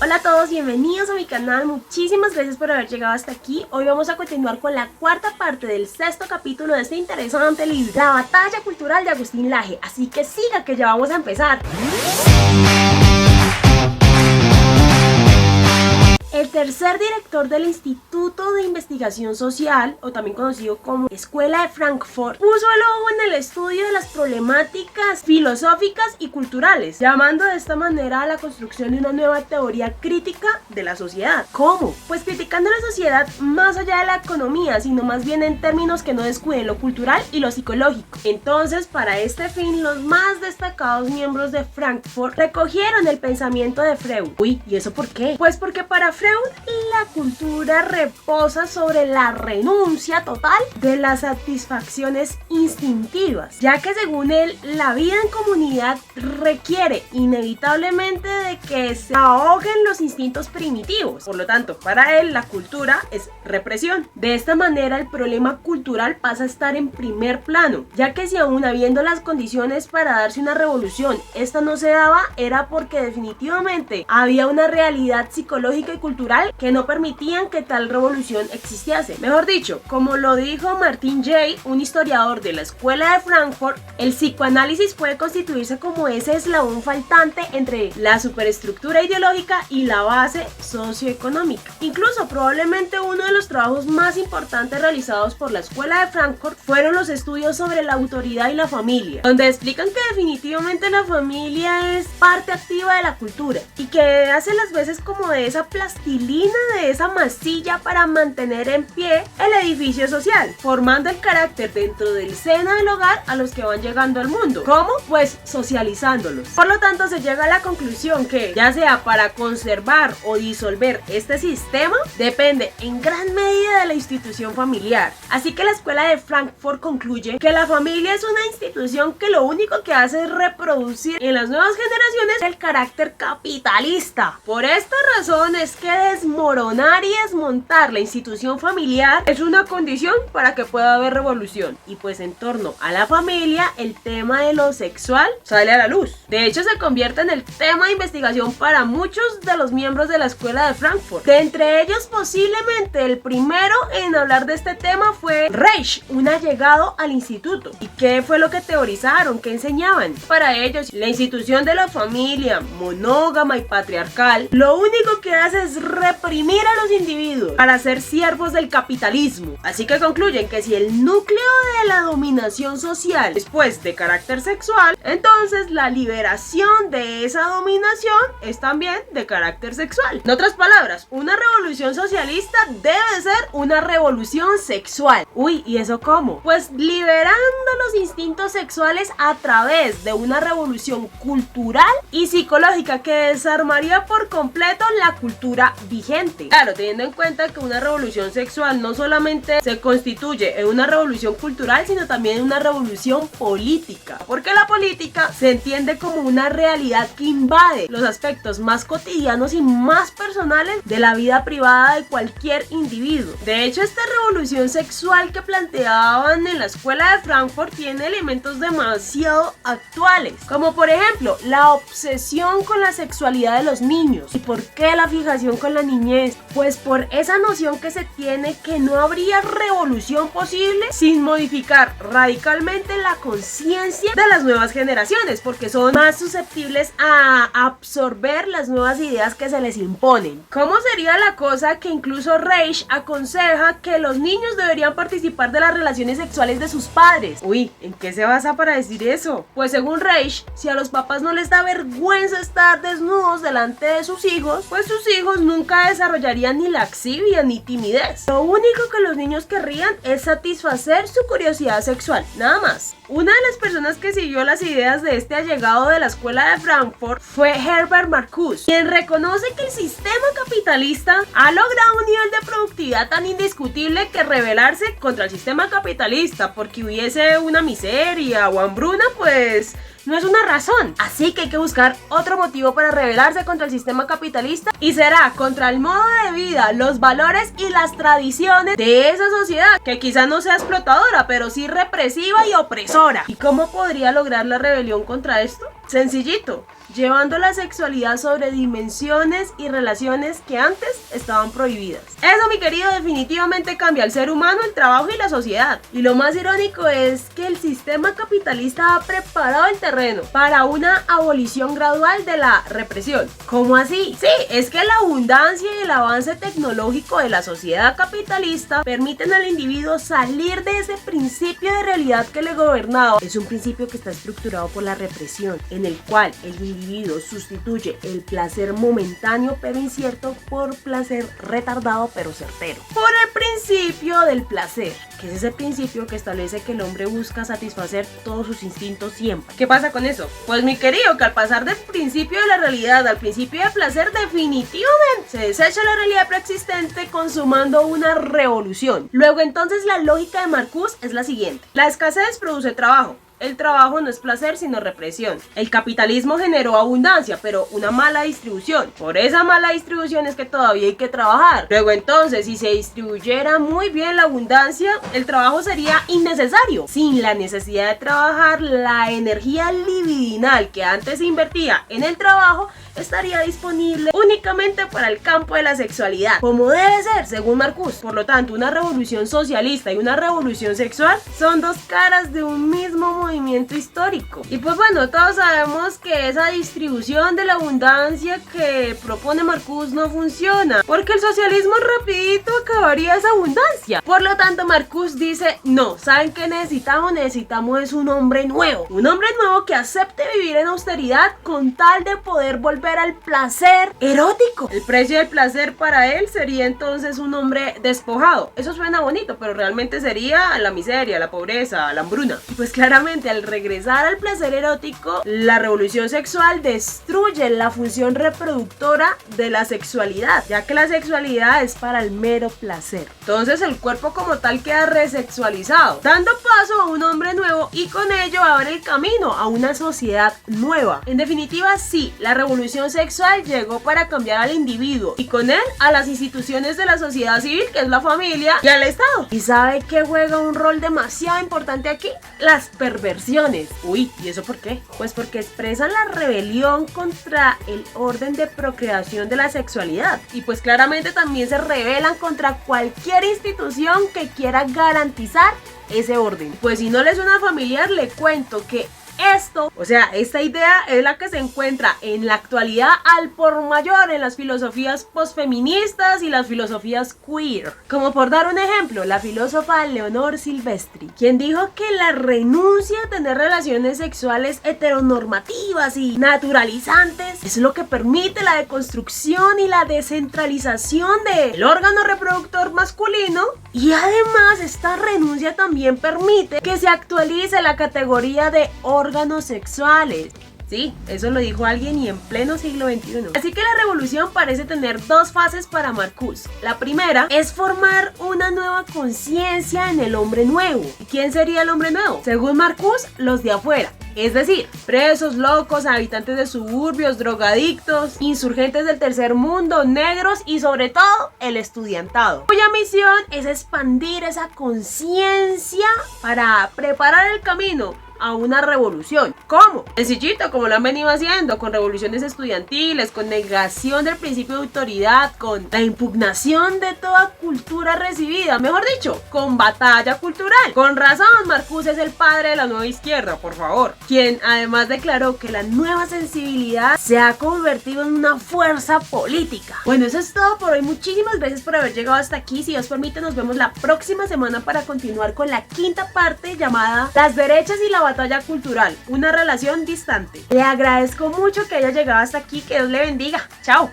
Hola a todos, bienvenidos a mi canal, muchísimas gracias por haber llegado hasta aquí. Hoy vamos a continuar con la cuarta parte del sexto capítulo de este interesante libro, La batalla cultural de Agustín Laje, así que siga que ya vamos a empezar. El tercer director del Instituto de Investigación Social, o también conocido como Escuela de Frankfurt, puso el ojo en el estudio de las problemáticas filosóficas y culturales, llamando de esta manera a la construcción de una nueva teoría crítica de la sociedad. ¿Cómo? Pues criticando la sociedad más allá de la economía, sino más bien en términos que no descuiden lo cultural y lo psicológico. Entonces, para este fin, los más destacados miembros de Frankfurt recogieron el pensamiento de Freud. Uy, ¿y eso por qué? Pues porque para Freud la cultura reposa sobre la renuncia total de las satisfacciones instintivas, ya que según él la vida en comunidad requiere inevitablemente de que se ahoguen los instintos primitivos. Por lo tanto, para él la cultura es represión. De esta manera el problema cultural pasa a estar en primer plano, ya que si aún habiendo las condiciones para darse una revolución, esta no se daba, era porque definitivamente había una realidad psicológica y cultural que no permitían que tal revolución existiese. Mejor dicho, como lo dijo Martin Jay, un historiador de la Escuela de Frankfurt, el psicoanálisis puede constituirse como ese eslabón faltante entre la superestructura ideológica y la base socioeconómica. Incluso probablemente uno de los trabajos más importantes realizados por la Escuela de Frankfurt fueron los estudios sobre la autoridad y la familia, donde explican que definitivamente la familia es parte activa de la cultura y que hace las veces como de esa plastilina, de esa masilla para mantener en pie el edificio social, formando el carácter dentro del seno del hogar a los que van llegando al mundo. ¿Cómo? Pues socializándolos. Por lo tanto, se llega a la conclusión que, ya sea para conservar o disolver este sistema, depende en gran medida de la institución familiar. Así que la Escuela de Frankfurt concluye que la familia es una institución que lo único que hace es reproducir en las nuevas generaciones el carácter capitalista. Por esta razón es que desmoronar y desmontar la institución familiar es una condición para que pueda haber revolución. Y pues en torno a la familia, el tema de lo sexual sale a la luz. De hecho, se convierte en el tema de investigación para muchos de los miembros de la Escuela de Frankfurt. De entre ellos, posiblemente el primero en hablar de este tema fue Reich, un allegado al instituto. ¿Y qué fue lo que teorizaron? ¿Qué enseñaban? Para ellos, la institución de la familia monógama y patriarcal lo único que hace es reprimir a los individuos para ser siervos del capitalismo. Así que concluyen que si el núcleo de la dominación social es pues de carácter sexual, entonces la liberación de esa dominación es también de carácter sexual. En otras palabras, una revolución socialista debe ser una revolución sexual. Uy, ¿y eso cómo? Pues liberando los instintos sexuales a través de una revolución cultural y psicológica que desarmaría por completo la cultura vigente. Claro, teniendo en cuenta que una revolución sexual no solamente se constituye en una revolución cultural, sino también en una revolución política, porque la política se entiende como una realidad que invade los aspectos más cotidianos y más personales de la vida privada de cualquier individuo. De hecho, esta revolución sexual que planteaban en la Escuela de Frankfurt tiene elementos demasiado actuales, como por ejemplo la obsesión con la sexualidad de los niños. ¿Y por qué la fijación con la niñez? Pues por esa noción que se tiene que no habría revolución posible sin modificar radicalmente la conciencia de las nuevas generaciones, porque son más susceptibles a absorber las nuevas ideas que se les imponen. ¿Cómo sería la cosa que incluso Reich aconseja que los niños deberían participar de las relaciones sexuales de sus padres? Uy, ¿en qué se basa para decir eso? Pues según Reich, si a los papás no les da vergüenza estar desnudos delante de sus hijos, pues sus hijos nunca desarrollarían ni laxivia ni timidez. Lo único que los niños querrían es satisfacer su curiosidad sexual, nada más. Una de las personas que siguió las ideas de este allegado de la Escuela de Frankfurt fue Herbert Marcuse, quien reconoce que el sistema capitalista ha logrado un nivel de productividad tan indiscutible que rebelarse contra el sistema capitalista porque hubiese una miseria o hambruna, pues no es una razón. Así que hay que buscar otro motivo para rebelarse contra el sistema capitalista, y será contra el modo de vida, los valores y las tradiciones de esa sociedad, que quizá no sea explotadora, pero sí represiva y opresora. ¿Y cómo podría lograr la rebelión contra esto? Sencillito, llevando la sexualidad sobre dimensiones y relaciones que antes estaban prohibidas. Eso, mi querido, definitivamente cambia al ser humano, el trabajo y la sociedad. Y lo más irónico es que el sistema capitalista ha preparado el terreno para una abolición gradual de la represión. ¿Cómo así? Sí, es que la abundancia y el avance tecnológico de la sociedad capitalista permiten al individuo salir de ese principio de realidad que le gobernaba. Es un principio que está estructurado por la represión, en el cual el individuo sustituye el placer momentáneo pero incierto por placer retardado pero certero. Por el principio del placer, que es ese principio que establece que el hombre busca satisfacer todos sus instintos siempre. ¿Qué pasa con eso? Pues, mi querido, que al pasar del principio de la realidad al principio del placer, definitivamente se desecha la realidad preexistente, consumando una revolución. Luego, entonces, la lógica de Marcuse es la siguiente: la escasez produce trabajo. El trabajo no es placer sino represión. El capitalismo generó abundancia, pero una mala distribución. Por esa mala distribución es que todavía hay que trabajar. Luego entonces, si se distribuyera muy bien la abundancia, el trabajo sería innecesario. Sin la necesidad de trabajar, la energía libidinal que antes se invertía en el trabajo estaría disponible únicamente para el campo de la sexualidad, como debe ser, según Marcuse. Por lo tanto, una revolución socialista y una revolución sexual son dos caras de un mismo movimiento histórico. Y pues bueno, todos sabemos que esa distribución de la abundancia que propone Marcuse no funciona, porque el socialismo rapidito acabaría esa abundancia. Por lo tanto, Marcuse dice: no, ¿saben qué necesitamos? Necesitamos es un hombre nuevo que acepte vivir en austeridad con tal de poder volver al placer erótico. El precio del placer para él sería entonces un hombre despojado. Eso suena bonito, pero realmente sería la miseria, la pobreza, la hambruna. Y pues claramente, al regresar al placer erótico, la revolución sexual destruye la función reproductora de la sexualidad, ya que la sexualidad es para el mero placer. Entonces el cuerpo como tal queda resexualizado, dando paso a un hombre nuevo, y con ello abre el camino a una sociedad nueva. En definitiva, sí, la revolución sexual llegó para cambiar al individuo y con él a las instituciones de la sociedad civil, que es la familia, y al Estado. ¿Y sabe qué juega un rol demasiado importante aquí? Las perversiones. Uy, ¿y eso por qué? Pues porque expresan la rebelión contra el orden de procreación de la sexualidad, y pues claramente también se rebelan contra cualquier institución que quiera garantizar ese orden. Pues si no les suena familiar, le cuento que esta idea es la que se encuentra en la actualidad al por mayor en las filosofías posfeministas y las filosofías queer. Como por dar un ejemplo, la filósofa Leonor Silvestri, quien dijo que la renuncia a tener relaciones sexuales heteronormativas y naturalizantes es lo que permite la deconstrucción y la descentralización del órgano reproductor masculino, y además esta renuncia también permite que se actualice la categoría de órganos sexuales. Sí, eso lo dijo alguien y en pleno siglo XXI. Así que la revolución parece tener dos fases para Marcuse. La primera es formar una nueva conciencia en el hombre nuevo. ¿Y quién sería el hombre nuevo? Según Marcuse, los de afuera. Es decir, presos, locos, habitantes de suburbios, drogadictos, insurgentes del tercer mundo, negros y sobre todo el estudiantado, cuya misión es expandir esa conciencia para preparar el camino a una revolución. ¿Cómo? Sencillito, como lo han venido haciendo, con revoluciones estudiantiles, con negación del principio de autoridad, con la impugnación de toda cultura recibida, mejor dicho, con batalla cultural. Con razón, Marcuse es el padre de la nueva izquierda, por favor, quien además declaró que la nueva sensibilidad se ha convertido en una fuerza política. Bueno, eso es todo por hoy. Muchísimas gracias por haber llegado hasta aquí. Si Dios permite, nos vemos la próxima semana para continuar con la quinta parte, llamada Las derechas y la batalla cultural, una relación distante. Le agradezco mucho que haya llegado hasta aquí. Que Dios le bendiga. Chao.